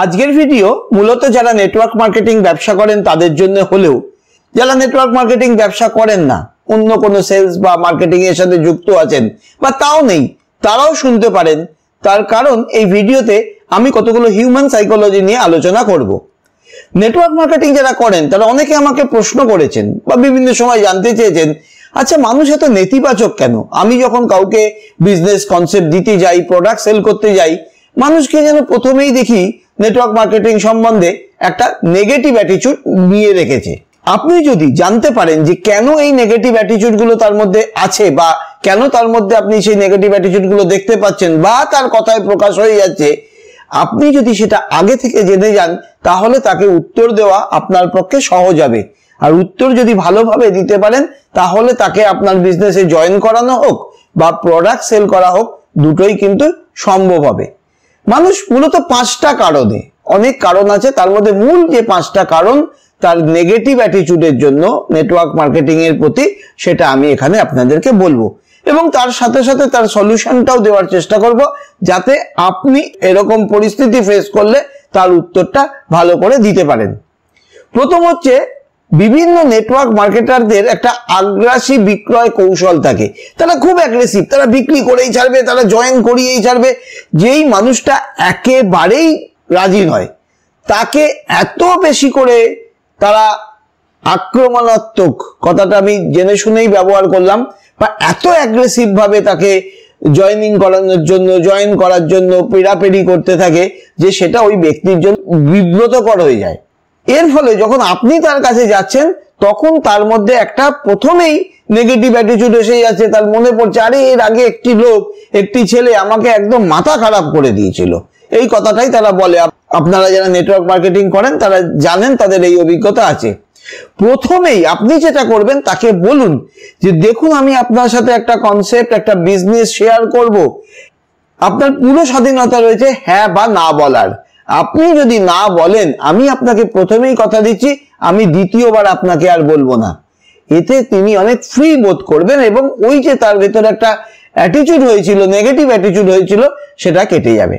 আজকের ভিডিও মূলত যারা নেটওয়ার্ক মার্কেটিং ব্যবসা করেন তাদের জন্য হলেও যারা নেটওয়ার্ক মার্কেটিং ব্যবসা করেন না, অন্য কোনো সেলস বা মার্কেটিং এর সাথে যুক্ত আছেন বা তাও নেই, তারাও শুনতে পারেন। তার কারণ এই ভিডিওতে আমি কতগুলো হিউম্যান সাইকোলজি নিয়ে আলোচনা করব। নেটওয়ার্ক মার্কেটিং যারা করেন তারা অনেকে আমাকে প্রশ্ন করেছেন বা বিভিন্ন সময় জানতে চেয়েছেন, আচ্ছা মানুষ এত নেতিবাচক কেন? আমি যখন কাউকে বিজনেস কনসেপ্ট দিতে যাই, প্রোডাক্ট সেল করতে যাই, মানুষকে যেন প্রথমেই দেখি নেটওয়ার্ক মার্কেটিং সম্বন্ধে একটা নেগেটিভ অ্যাটিটিউড নিয়ে রেখেছে। আপনি যদি জানতে পারেন যে কেন এই নেগেটিভ অ্যাটিটিউড গুলো তার মধ্যে আছে বা কেন তার মধ্যে আপনি সেই নেগেটিভ অ্যাটিটিউড গুলো দেখতে পাচ্ছেন বা তার কথায় প্রকাশ হয়ে যাচ্ছে, আপনি যদি সেটা আগে থেকে জেনে যান তাহলে তাকে উত্তর দেওয়া আপনার পক্ষে সহজ হবে। আর উত্তর যদি ভালোভাবে দিতে পারেন তাহলে তাকে আপনার বিজনেসে জয়েন করানো হোক বা প্রোডাক্ট সেল করা হোক, দুটোই কিন্তু সম্ভব হবে। মানুষ মূলত 5টা কারণে, অনেক কারণ আছে, তার মধ্যে মূল যে 5টা কারণ তার নেগেটিভ অ্যাটিটিউডের জন্য নেটওয়ার্ক মার্কেটিং এর প্রতি, সেটা আমি এখানে আপনাদেরকে বলবো এবং তার সাথে সাথে তার সলিউশনটাও দেওয়ার চেষ্টা করব, যাতে আপনি এরকম পরিস্থিতি ফেস করলে তার উত্তরটা ভালো করে দিতে পারেন। প্রথম হচ্ছে, বিভিন্ন নেটওয়ার্ক মার্কেটারদের একটা আগ্রাসী বিক্রয় কৌশল থাকে। তারা খুব অ্যাগ্রেসিভ, তারা বিক্রি করেই ছাড়বে, তারা জয়েন করিয়েই ছাড়বে। যেই মানুষটা একেবারেই রাজি নয় তাকে এত বেশি করে তারা আক্রমণাত্মক, কথাটা আমি জেনে শুনেই ব্যবহার করলাম, বা এত অ্যাগ্রেসিভ ভাবে তাকে জয়েন করার জন্য পেড়াপেড়ি করতে থাকে যে সেটা ওই ব্যক্তির জন্য বিব্রতকর হয়ে যায়। এর ফলে যখন আপনি তার কাছে যাচ্ছেন তখন তার মধ্যে একটা প্রথমেই নেগেটিভ অ্যাটিটিউড এসে যাচ্ছে। তার মনে পড়ছে, আরে এর আগে একটি ছেলে আমাকে একদম মাথা খারাপ করে দিয়েছিল। এই কথাটাই তারা বলে। আপনারা যারা নেটওয়ার্ক মার্কেটিং করেন তারা জানেন, তাদের এই অভিজ্ঞতা আছে। প্রথমেই আপনি যেটা করবেন, তাকে বলুন যে দেখুন, আমি আপনার সাথে একটা কনসেপ্ট, একটা বিজনেস শেয়ার করব। আপনার পুরো স্বাধীনতা রয়েছে হ্যাঁ বা না বলার। আপনি যদি না বলেন, আমি আপনাকে প্রথমেই কথা দিচ্ছি, আমি দ্বিতীয়বার আপনাকে আর বলবো না। এতে তিনি অনেক ফ্রি বোধ করবেন এবং ওই যে তার ভেতরে একটা অ্যাটিটিউড হয়েছিল, নেগেটিভ অ্যাটিটিউড হয়েছিল, সেটা কেটে যাবে।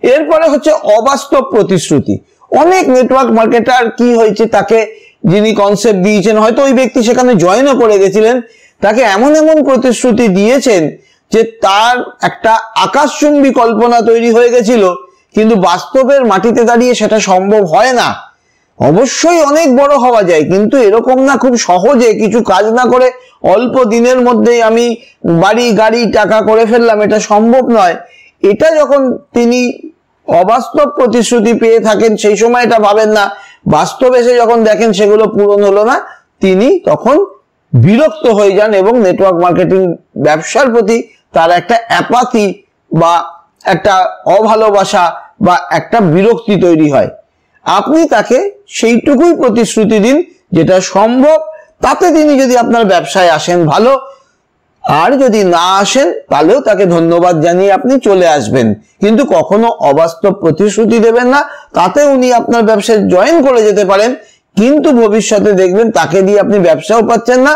এরপরে হচ্ছে অবাস্তব প্রতিশ্রুতি। অনেক নেটওয়ার্ক মার্কেটার কি হয়েছে, তাকে যিনি কনসেপ্ট দিয়েছেন, হয়তো ওই ব্যক্তি সেখানে জয়েনও করে গেছিলেন, তাকে এমন এমন প্রতিশ্রুতি দিয়েছেন যে তার একটা আকাশচুম্বী কল্পনা তৈরি হয়ে গেছিল, কিন্তু বাস্তবের মাটিতে দাঁড়িয়ে সেটা সম্ভব হয় না। অবশ্যই অনেক বড় হওয়া যায়, কিন্তু এরকম না খুব সহজে কিছু কাজ না করে অল্প দিনের মধ্যেই আমি বাড়ি গাড়ি টাকা করে ফেললাম, এটা সম্ভব নয়। এটা যখন তিনি অবাস্তব প্রতিশ্রুতি পেয়ে থাকেন, সেই সময় এটা ভাবেন না, বাস্তবে এসে যখন দেখেন সেগুলো পূরণ হলো না, তিনি তখন বিরক্ত হয়ে যান এবং নেটওয়ার্ক মার্কেটিং ব্যবসার প্রতি তার একটা অ্যাপাথি বা একটা অভালোবাসা বা একটা বিরক্তি তৈরি হয়। আপনি তাকে সেইটুকুই প্রতিশ্রুতি দিন যেটা সম্ভব, তাতে তিনি যদি আপনার ব্যবসায় আসেন ভালো, আর যদি না আসেন তাহলেও তাকে ধন্যবাদ জানিয়ে আপনি চলে আসবেন। কিন্তু কখনো অবাস্তব প্রতিশ্রুতি দেবেন না। তাতে উনি আপনার ব্যবসায় জয়েন করে যেতে পারেন, কিন্তু ভবিষ্যতে দেখবেন তাকে দিয়ে আপনি ব্যবসাও পাচ্ছেন না,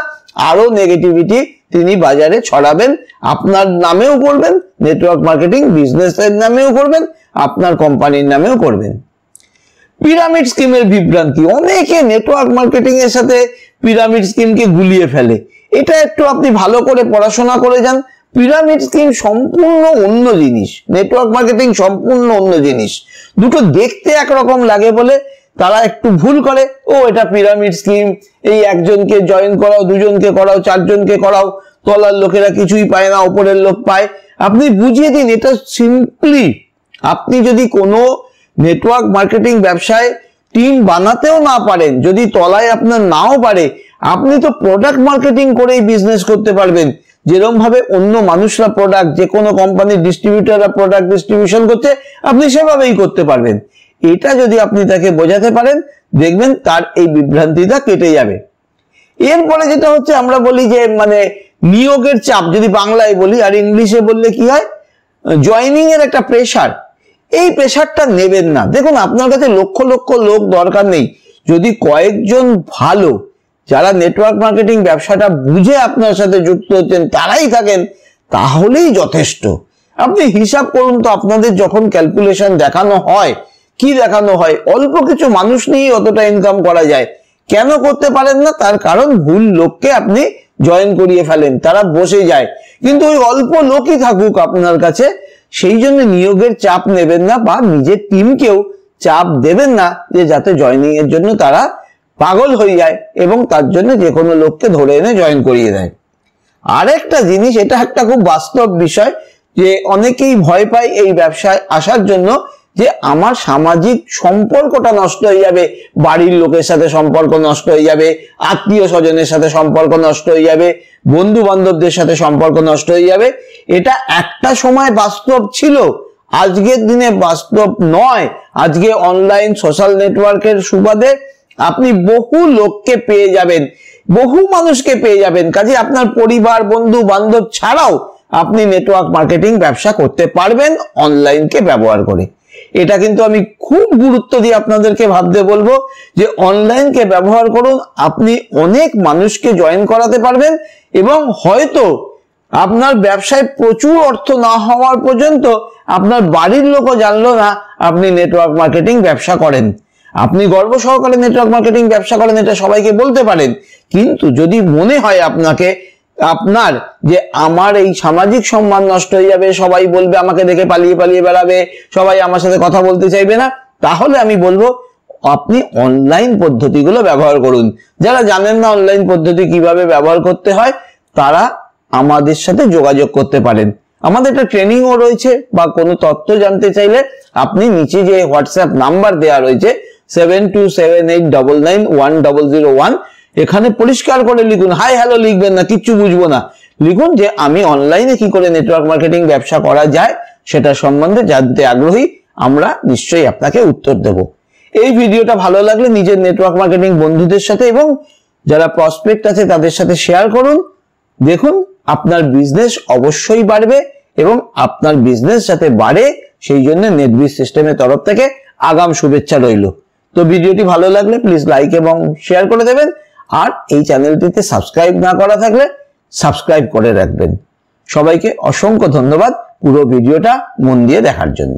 আরো নেগেটিভিটি তিনি বাজারে ছড়াবেন, আপনার নামেও করবেন, নেটওয়ার্ক মার্কেটিং বিজনেসের নামেও করবেন, আপনার কোম্পানির নামেও করবেন। পিরামিড স্কিমের বিভ্রান্তি। অনেকে নেটওয়ার্ক মার্কেটিং এর সাথে পিরামিড স্কিমকে গুলিয়ে ফেলে। এটা একটু আপনি ভালো করে পড়াশোনা করে যান। পিরামিড স্কিম সম্পূর্ণ অন্য জিনিস, নেটওয়ার্ক মার্কেটিং সম্পূর্ণ অন্য জিনিস। দুটো দেখতে একরকম লাগে বলে তারা একটু ভুল করে, ও এটা পিরামিড স্কিম, এই একজনকে জয়েন করাও, দুজনকে করাও, চারজনকে করাও, তলার লোকেরা কিছুই পায় না, উপরের লোক পায়। আপনি বুঝিয়ে দিন এটা সিম্পলি, আপনি যদি কোনো নেটওয়ার্ক মার্কেটিং ব্যবসায় টিম বানাতেও না পারেন, যদি তলায় আপনার নাও পারে, আপনি তো প্রোডাক্ট মার্কেটিং করেই বিজনেস করতে পারবেন। যেরকম ভাবে অন্য মানুষরা প্রোডাক্ট, যে কোনো কোম্পানির ডিস্ট্রিবিউটাররা প্রোডাক্ট ডিস্ট্রিবিউশন করছে, আপনি সেভাবেই করতে পারবেন। এটা যদি আপনি তাকে বোঝাতে পারেন, দেখবেন তার এই বিভ্রান্তিটা কেটে যাবে। এরপরে যেটা হচ্ছে, আমরা বলি যে মানে নিয়োগের চাপ, যদি বাংলায় বলি, আর ইংলিশে বললে কি হয়, জয়েনিং এর একটা প্রেশার। এই প্রেশারটা নেবেন না। দেখুন, আপনার কাছে লক্ষ লক্ষ লোক দরকার নেই। যদি কয়েকজন ভালো, যারা নেটওয়ার্ক মার্কেটিং ব্যবসাটা বুঝে আপনার সাথে যুক্ত হচ্ছেন, তারাই থাকেন, তাহলেই যথেষ্ট। আপনি হিসাব করুন তো, আপনাদের যখন ক্যালকুলেশন দেখানো হয় কি দেখানো হয়, অল্প কিছু মানুষ নিয়ে অতটা ইনকাম করা যায়। কেন করতে পারেন না? তার কারণ ভুল লোককে আপনি জয়েন করিয়ে ফেলেন, তারা বসে যায়। কিন্তু ওই অল্প লোকই থাকুক আপনার কাছে, সেই জন্য নিয়োগের চাপ নেবেন না বা নিজের টিমকেও চাপ দেবেন না যে যাতে জয়েনিং এর জন্য তারা পাগল হয়ে যায় এবং তার জন্য যে কোনো লোককে ধরে এনে জয়েন করিয়ে দেয়। আরেকটা জিনিস, এটা একটা খুব বাস্তব বিষয়, যে অনেকেই ভয় পায় এই ব্যবসায় আসার জন্য যে আমার সামাজিক সম্পর্কটা নষ্ট হয়ে যাবে, বাড়ির লোকের সাথে সম্পর্ক নষ্ট হয়ে যাবে, আত্মীয় স্বজনের সাথে সম্পর্ক নষ্ট হয়ে যাবে, বন্ধু বান্ধবদের সাথে সম্পর্ক নষ্ট হয়ে যাবে। এটা একটা সময় বাস্তব ছিল, আজকের দিনে বাস্তব নয়। আজকে অনলাইন সোশ্যাল নেটওয়ার্কের সুবাদে আপনি বহু লোককে পেয়ে যাবেন, বহু মানুষকে পেয়ে যাবেন। কাজে আপনার পরিবার, বন্ধু বান্ধব ছাড়াও আপনি নেটওয়ার্ক মার্কেটিং ব্যবসা করতে পারবেন অনলাইনকে ব্যবহার করে। এটা কিন্তু আমি খুব গুরুত্ব দিয়ে আপনাদেরকে ভাবতে বলবো যে অনলাইনকে ব্যবহার করুন, আপনি অনেক মানুষকে জয়েন করাতে পারবেন এবং হয়তো আপনার ব্যবসায় প্রচুর অর্থ না হওয়ার পর্যন্ত আপনার বাড়ির লোকও জানলো না আপনি নেটওয়ার্ক মার্কেটিং ব্যবসা করেন। আপনি গর্ব সহকারে নেটওয়ার্ক মার্কেটিং ব্যবসা করেন, এটা সবাইকে বলতে পারেন। কিন্তু যদি মনে হয় আপনার যে আমার এই সামাজিক সম্মান নষ্ট হয়ে যাবে, সবাই বলবে আমাকে দেখে পালিয়ে পালিয়ে বেড়াবে, সবাই আমার সাথে কথা বলতে চাইবে না, তাহলে আমি বলবো আপনি অনলাইন পদ্ধতিগুলো ব্যবহার করুন। যারা জানেন না অনলাইন পদ্ধতি কিভাবে ব্যবহার করতে হয়, তারা আমাদের সাথে যোগাযোগ করতে পারেন। আমাদের একটা ট্রেনিংও রয়েছে, বা কোনো তথ্য জানতে চাইলে আপনি নিচে যে হোয়াটসঅ্যাপ নাম্বার দেওয়া রয়েছে 7278991001, এখানে পরিষ্কার করে লিখুন, হাই হ্যালো লিখবেন না, কিচ্ছু বুঝবো না, লিখুন যে আমি অনলাইনে কি করে নেটওয়ার্ক মার্কেটিং ব্যবসা করা যায় সেটা সম্বন্ধে জানতে আগ্রহী। আমরা নিশ্চয়ই আপনাকে উত্তর দেব। এই ভিডিওটা ভালো লাগলে নিজের নেটওয়ার্ক মার্কেটিং বন্ধুদের সাথে এবং যারা প্রসপেক্ট আছে তাদের সাথে শেয়ার করুন। দেখুন আপনার বিজনেস অবশ্যই বাড়বে এবং আপনার বিজনেস যাতে বাড়ে সেই জন্য নেটবিজ সিস্টেমের তরফ থেকে আগাম শুভেচ্ছা রইল। তো ভিডিওটি ভালো লাগলে প্লিজ লাইক এবং শেয়ার করে দেবেন, আর এই চ্যানেলটিতে সাবস্ক্রাইব না করা থাকলে সাবস্ক্রাইব করে রাখবেন। সবাইকে অসংখ্য ধন্যবাদ পুরো ভিডিওটা মন দিয়ে দেখার জন্য।